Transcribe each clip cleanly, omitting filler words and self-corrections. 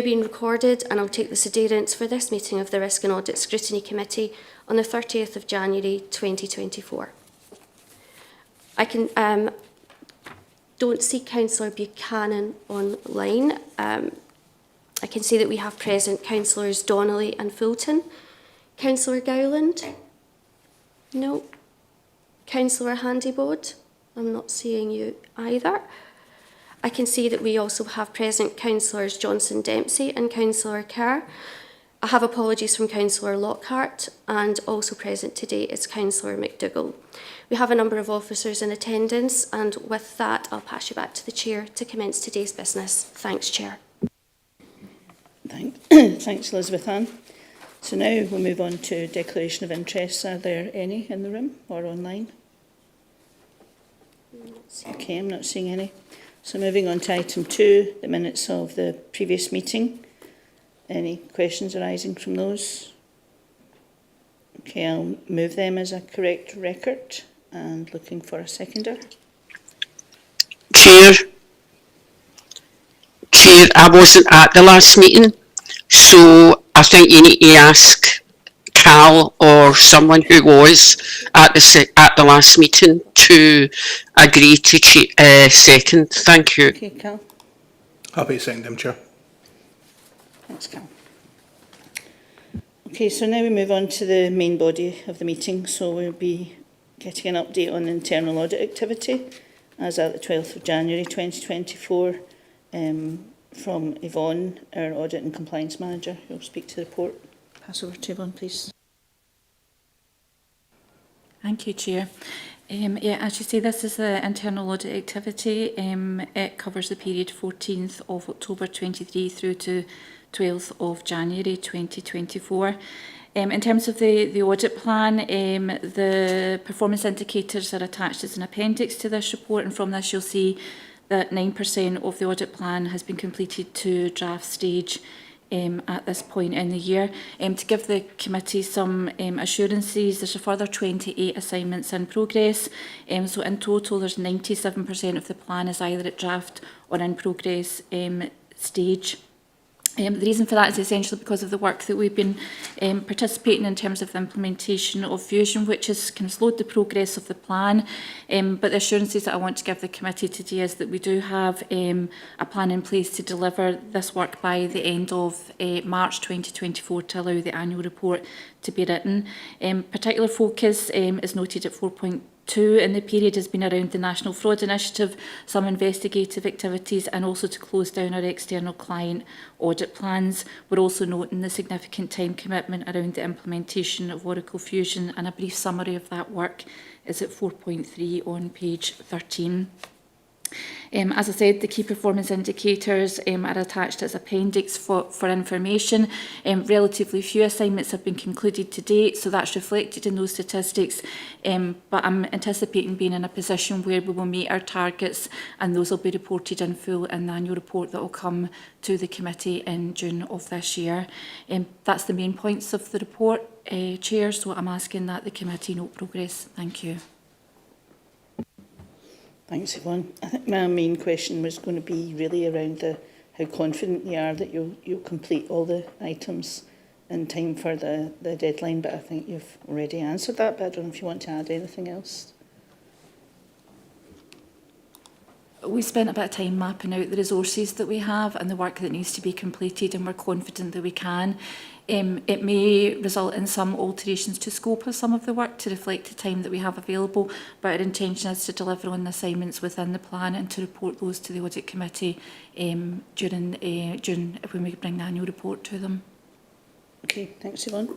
Being recorded, and I'll take the adherence for this meeting of the Risk and Audit Scrutiny Committee on the 30th of January 2024. I don't see Councillor Buchanan online. I can see that we have present Councillors Donnelly and Fulton. Councillor Gowland? No. Councillor Handybod? I'm not seeing you either. I can see that we also have present Councillors Johnson Dempsey and Councillor Kerr. I have apologies from Councillor Lockhart, and also present today is Councillor McDougall. We have a number of officers in attendance, and with that, I'll pass you back to the Chair to commence today's business. Thanks, Chair. Thanks, Elizabeth Ann. So now we'll move on to declaration of interests. Are there any in the room or online? Okay, I'm not seeing any. So moving on to item 2, the minutes of the previous meeting. Any questions arising from those? Okay, I'll move them as a correct record and looking for a seconder. Chair, I wasn't at the last meeting, so I think you need to ask Cal or someone who was at the last meeting to agree to second. Thank you. Okay, Cal. Happy to second them, Chair. Thanks, Cal. Okay, so now we move on to the main body of the meeting. So we'll be getting an update on internal audit activity as at the 12th of January 2024 from Yvonne, our Audit and Compliance Manager, who will speak to the report. Pass over to Yvonne, please. Thank you, Chair. Yeah, as you say, this is the internal audit activity. It covers the period 14th of October 23 through to 12th of January 2024. In terms of the audit plan, the performance indicators are attached as an appendix to this report, and from this you'll see that 9% of the audit plan has been completed to draft stage at this point in the year. To give the committee some assurances, there's a further 28 assignments in progress. So in total, there's 97% of the plan is either at draft or in progress stage. The reason for that is essentially because of the work that we've been participating in terms of the implementation of Fusion, which has kind of slowed the progress of the plan. But the assurances that I want to give the committee today is that we do have a plan in place to deliver this work by the end of March 2024 to allow the annual report to be written. Particular focus is noted at 4.2 in the period has been around the National Fraud Initiative, some investigative activities, and also to close down our external client audit plans. We're also noting the significant time commitment around the implementation of Oracle Fusion, and a brief summary of that work is at 4.3 on page 13. As I said, the key performance indicators are attached as appendix for information. Relatively few assignments have been concluded to date, so that's reflected in those statistics. But I'm anticipating being in a position where we will meet our targets, and those will be reported in full in the annual report that will come to the committee in June of this year. That's the main points of the report, Chair, so I'm asking that the committee note progress. Thank you. Thanks, Yvonne. I think my main question was going to be really around how confident you are that you'll complete all the items in time for the deadline, but I think you've already answered that, but I don't know if you want to add anything else. We spent a bit of time mapping out the resources that we have and the work that needs to be completed, and we're confident that we can. It may result in some alterations to scope of some of the work to reflect the time that we have available, but our intention is to deliver on the assignments within the plan and to report those to the Audit Committee during June when we bring the annual report to them. Okay, thanks, Yvonne.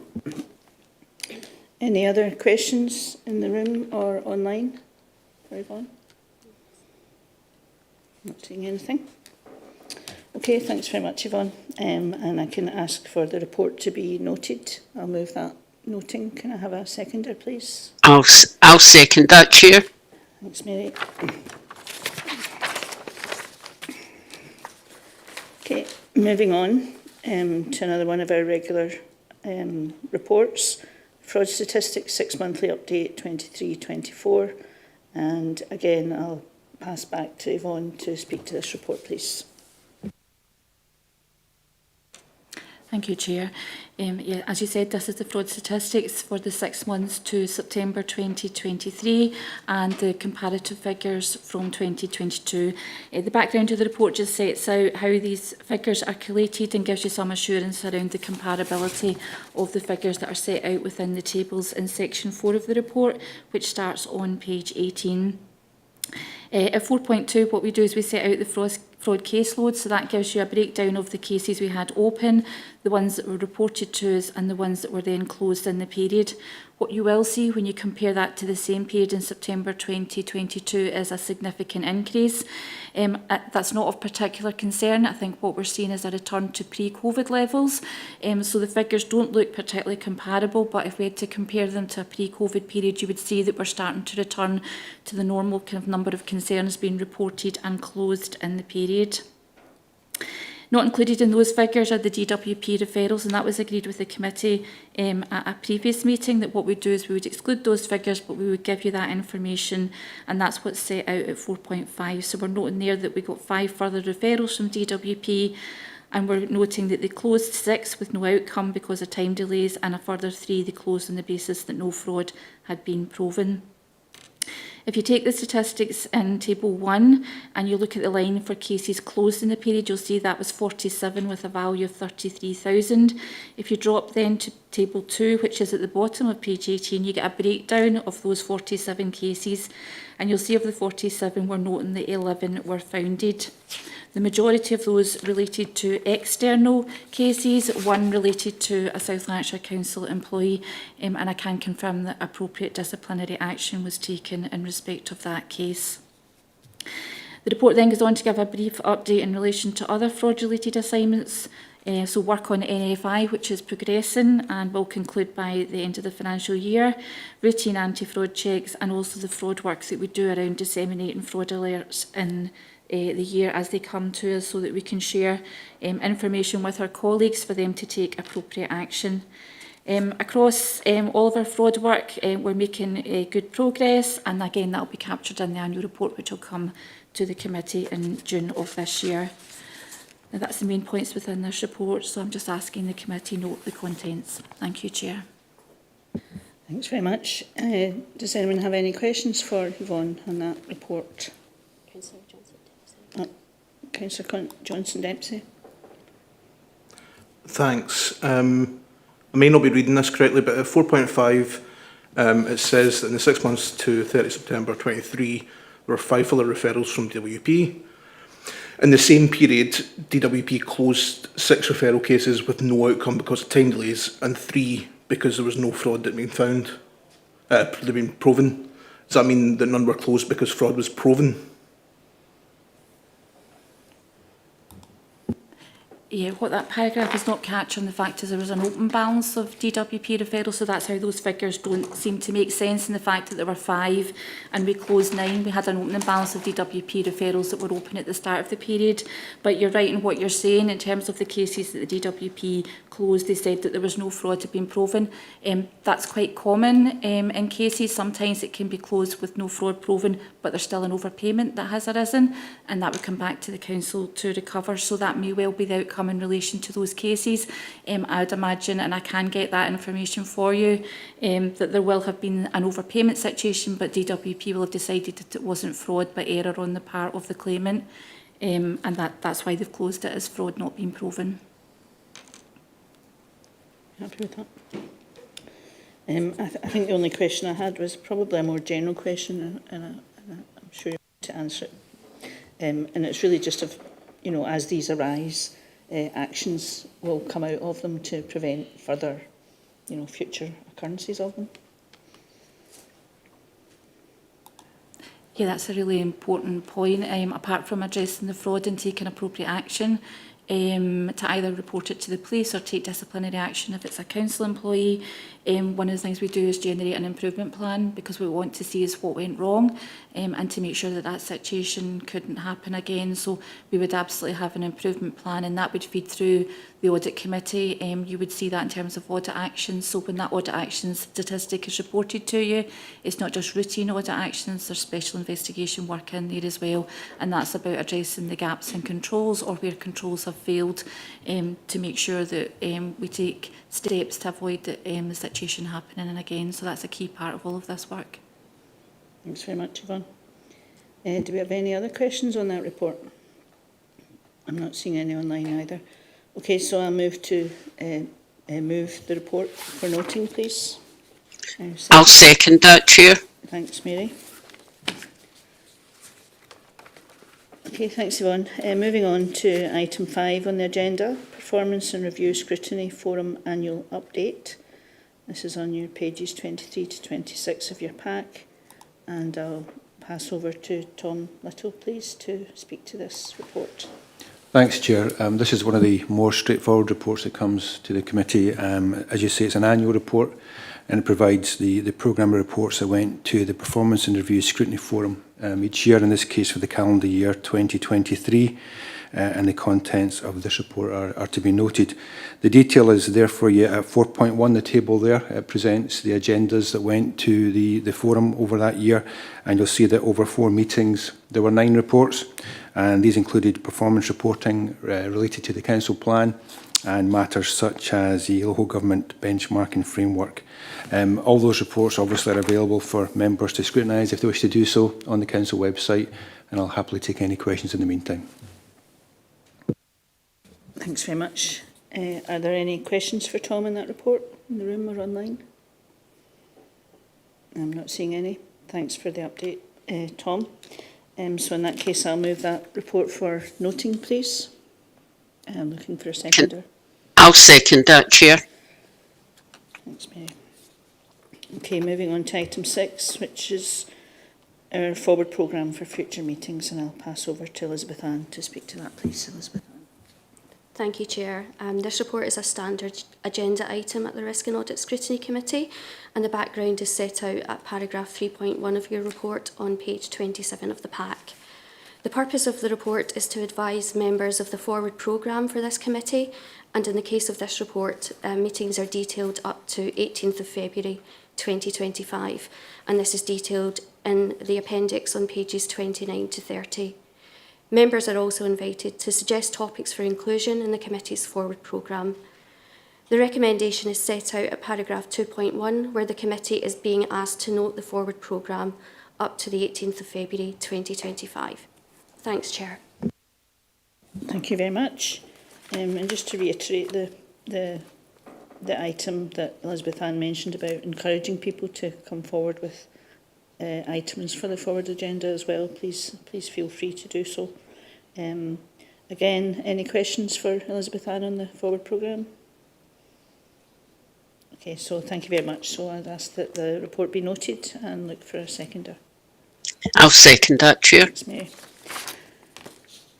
Any other questions in the room or online for Yvonne? Not seeing anything. Okay, thanks very much, Yvonne. And I can ask for the report to be noted. I'll move that noting. Can I have a seconder, please? I'll second that, Chair. Thanks, Mary. Okay, moving on to another one of our regular reports. Fraud Statistics 6-monthly update 23-24. And again, I'll pass. pass back to Yvonne to speak to this report, please. Thank you, Chair. Yeah, as you said, this is the fraud statistics for the 6 months to September 2023 and the comparative figures from 2022. The background of the report just sets out how these figures are collated and gives you some assurance around the comparability of the figures that are set out within the tables in section 4 of the report, which starts on page 18. At 4.2, what we do is we set out the fraud caseload, so that gives you a breakdown of the cases we had open, the ones that were reported to us and the ones that were then closed in the period. What you will see when you compare that to the same period in September 2022 is a significant increase. That's not of particular concern. I think what we're seeing is a return to pre-COVID levels. So the figures don't look particularly comparable, but if we had to compare them to a pre-COVID period, you would see that we're starting to return to the normal kind of number of concerns being reported and closed in the period. Not included in those figures are the DWP referrals, and that was agreed with the committee at a previous meeting, that what we do is we would exclude those figures, but we would give you that information, and that's what's set out at 4.5. So we're noting there that we got 5 further referrals from DWP, and we're noting that they closed 6 with no outcome because of time delays, and a further 3 they closed on the basis that no fraud had been proven. If you take the statistics in table 1 and you look at the line for cases closed in the period, you'll see that was 47 with a value of 33,000. If you drop then to table 2, which is at the bottom of page 18, you get a breakdown of those 47 cases, and you'll see of the 47 we're noting that 11 were founded. The majority of those related to external cases, 1 related to a South Lanarkshire Council employee, and I can confirm that appropriate disciplinary action was taken in respect of that case. The report then goes on to give a brief update in relation to other fraud-related assignments. So work on NFI, which is progressing and will conclude by the end of the financial year, routine anti-fraud checks, and also the fraud work that we do around disseminating fraud alerts in the year as they come to us, so that we can share information with our colleagues for them to take appropriate action. Across all of our fraud work, we're making good progress, and again that will be captured in the annual report, which will come to the committee in June of this year. Now, that's the main points within this report, so I'm just asking the committee note the contents. Thank you, Chair. Thanks very much. Does anyone have any questions for Yvonne on that report? Councillor Johnson, Deputy. Councillor Johnson, Deputy. Thanks. I may not be reading this correctly, but at 4.5, it says that in the 6 months to 30 September 23, there were 5 further referrals from DWP. In the same period, DWP closed 6 referral cases with no outcome because of time delays, and 3 because there was no fraud that had been found, they'd been proven. Does that mean that none were closed because fraud was proven? Yeah, what that paragraph is not capturing the fact is there was an open balance of DWP referrals, so that's how those figures don't seem to make sense, in the fact that there were 5 and we closed 9. We had an opening balance of DWP referrals that were open at the start of the period. But you're right in what you're saying in terms of the cases that the DWP closed. They said that there was no fraud had been proven. That's quite common in cases. Sometimes it can be closed with no fraud proven, but there's still an overpayment that has arisen, and that would come back to the council to recover. So that may well be the outcome in relation to those cases. I would imagine, and I can get that information for you, that there will have been an overpayment situation, but DWP will have decided that it wasn't fraud but error on the part of the claimant, and that's why they've closed it as fraud not being proven. Happy with that? I think the only question I had was probably a more general question, and I'm sure you're able to answer it. And it's really just of, you know, as these arise, actions will come out of them to prevent further, you know, future occurrences of them. Yeah, that's a really important point. Apart from addressing the fraud and taking appropriate action, to either report it to the police or take disciplinary action if it's a council employee. One of the things we do is generate an improvement plan, because what we want to see is what went wrong, and to make sure that that situation couldn't happen again. So we would absolutely have an improvement plan, and that would feed through the audit committee. You would see that in terms of audit actions. So when that audit actions statistic is reported to you, it's not just routine audit actions, there's special investigation work in there as well, and that's about addressing the gaps in controls or where controls have have failed, to make sure that we take steps to avoid the situation happening again. So that's a key part of all of this work. Thanks very much, Yvonne. Do we have any other questions on that report? I'm not seeing any online either. Okay, so I'll move to move the report for noting, please. I'll second that, Chair. Thanks, Mary. Okay, thanks, Yvonne. Moving on to item 5 on the agenda, Performance and Review Scrutiny Forum Annual Update. This is on your pages 23 to 26 of your pack, and I'll pass over to Tom Little, please, to speak to this report. Thanks, Chair. This is one of the more straightforward reports that comes to the committee. As you say, it's an annual report, and it provides the programme reports that went to the Performance and Review Scrutiny Forum each year, in this case for the calendar year 2023, and the contents of this report are to be noted. The detail is there for you at 4.1, the table there. It presents the agendas that went to the forum over that year, and you'll see that over 4 meetings there were 9 reports, and these included performance reporting related to the council plan and matters such as the local government benchmarking framework. All those reports obviously are available for members to scrutinise if they wish to do so on the council website, and I'll happily take any questions in the meantime. Thanks very much. Are there any questions for Tom in that report, in the room or online? I'm not seeing any. Thanks for the update, Tom. So in that case, I'll move that report for noting, please. I'm looking for a seconder. I'll second that, Chair. Thanks, Mary. Okay, moving on to item 6, which is our forward programme for future meetings, and I'll pass over to Elizabeth Ann to speak to that, please. Elizabeth Ann. Thank you, Chair. This report is a standard agenda item at the Risk and Audit Scrutiny Committee, and the background is set out at paragraph 3.1 of your report on page 27 of the pack. The purpose of the report is to advise members of the forward programme for this committee, and in the case of this report, meetings are detailed up to 18th of February 2025, and this is detailed in the appendix on pages 29 to 30. Members are also invited to suggest topics for inclusion in the committee's forward programme. The recommendation is set out at paragraph 2.1, where the committee is being asked to note the forward programme up to the 18th of February 2025. Thanks, Chair. Thank you very much. And just to reiterate the item that Elizabeth Ann mentioned about encouraging people to come forward with items for the forward agenda as well, please feel free to do so. Again, any questions for Elizabeth Ann on the forward programme? Okay, so thank you very much. So I'd ask that the report be noted and look for a seconder. I'll second that, Chair. Thanks, Mary.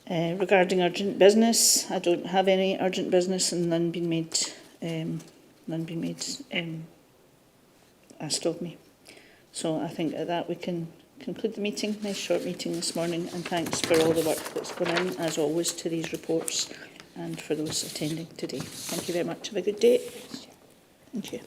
Regarding urgent business, I don't have any urgent business, and none been made asked of me. So I think at that we can conclude the meeting. Nice short meeting this morning, and thanks for all the work that's gone in, as always, to these reports and for those attending today. Thank you very much. Have a good day. Thank you.